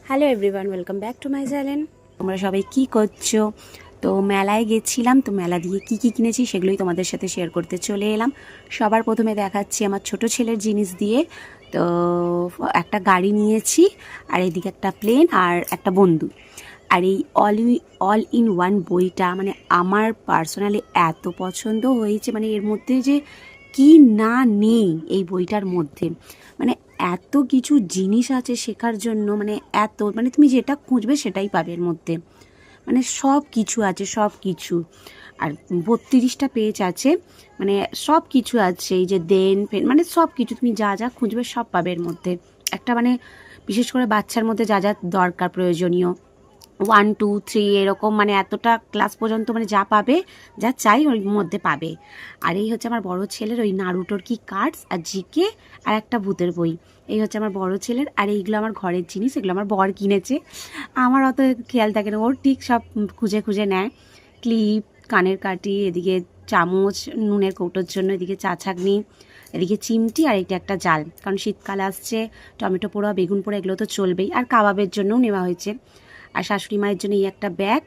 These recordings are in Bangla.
Hello everyone, welcome back to my channel. তোমরা সবাই কি করছো? তো মেলায় গেছিলাম, তো মেলা দিয়ে কি কি কিনেছি সেগুলোই তোমাদের সাথে শেয়ার করতে চলে এলাম। সবার প্রথমে দেখাচ্ছি আমার ছোট ছেলের জিনিস দিয়ে। তো একটা গাড়ি নিয়েছি, আর এদিকে একটা প্লেন আর একটা বন্দুক। আর এই অল ইন ওয়ান বইটা মানে আমার পার্সোনালি এত পছন্দ হয়েছে, মানে এর মধ্যে যে কি না নেই এই বইটার মধ্যে, মানে এত কিছু জিনিস আছে শেখার জন্য, মানে এত মানে তুমি যেটা খুঁজবে সেটাই পাবে এর মধ্যে, মানে সব কিছু আছে সব কিছু। আর 32টা পেজ আছে, মানে সব কিছু আছে, এই যে দেন পেন মানে সব কিছু তুমি যা যা খুঁজবে সব পাবে এর মধ্যে। একটা মানে বিশেষ করে বাচ্চার মধ্যে যা যা দরকার প্রয়োজনীয় 1 2 3 এরকম, মানে এতটা ক্লাস পর্যন্ত মানে যা পাবে, যা চাই ওর মধ্যে পাবে। আর এই হচ্ছে আমার বড় ছেলের ওই নারুটোর কি কার্ডস আর জিকে আর একটা ভূতের বই। এই হচ্ছে আমার বড় ছেলের। আর এইগুলো আমার ঘরের জিনিস, এগুলো আমার বর কিনেছে, আমার অত খেয়াল থাকে না, ওর ঠিক সব খুঁজে খুঁজে নেয়। ক্লিপ, কানের কাটি, এদিকে চামচ নুনের কৌটোর জন্য, এদিকে চা ছাঁকনি, এদিকে চিমটি, আর এটা একটা জাল, কারণ শীতকাল আসছে, টমেটো পোড়া, বেগুন পোড়া এগুলো তো চলবেই, আর কাবাবের জন্যও নেওয়া হয়েছে। আর শাশুড়ি মায়ের জন্য এই একটা ব্যাগ।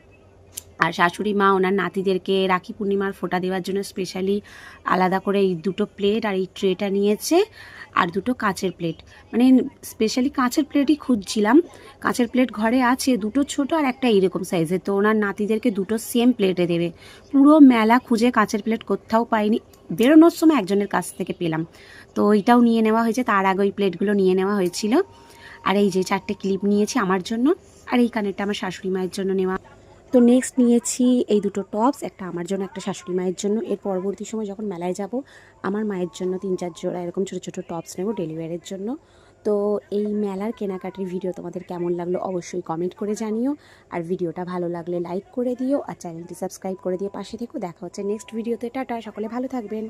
আর শাশুড়ি মা ওনার নাতিদেরকে রাখি পূর্ণিমার ফোঁটা দেওয়ার জন্য স্পেশালি আলাদা করে এই দুটো প্লেট আর এই ট্রেটা নিয়েছে, আর দুটো কাঁচের প্লেট। মানে স্পেশালি কাঁচের প্লেটই খুঁজছিলাম, কাঁচের প্লেট ঘরে আছে দুটো ছোট আর একটা এইরকম সাইজের, তো ওনার নাতিদেরকে দুটো সেম প্লেটে দেবে। পুরো মেলা খুঁজে কাঁচের প্লেট কোথাও পাইনি, বেরোনোর সময় একজনের কাছ থেকে পেলাম, তো ওইটাও নিয়ে নেওয়া হয়েছে, তার আগে ওই প্লেটগুলো নিয়ে নেওয়া হয়েছিল। আর এই যে 4টে ক্লিপ নিয়েছি আমার জন্য, আর এই কানেরটা আমার শাশুড়ি মায়ের জন্য নেওয়া। তো নেক্সট নিয়েছি এই দুটো টপস, একটা আমার জন্য একটা শাশুড়ি মায়ের জন্য। এর পরবর্তী সময় যখন মেলায় যাব আমার মায়ের জন্য 3-4 জোড়া এরকম ছোটো ছোটো টপস নেব ডেলিভারির জন্য। তো এই মেলার কেনাকাটির ভিডিও তোমাদের কেমন লাগলো অবশ্যই কমেন্ট করে জানিও, আর ভিডিওটা ভালো লাগলে লাইক করে দিও, আর চ্যানেলটি সাবস্ক্রাইব করে দিয়ে পাশে থেকো। দেখা হচ্ছে নেক্সট ভিডিওতে। টাটা, সকলে ভালো থাকবেন।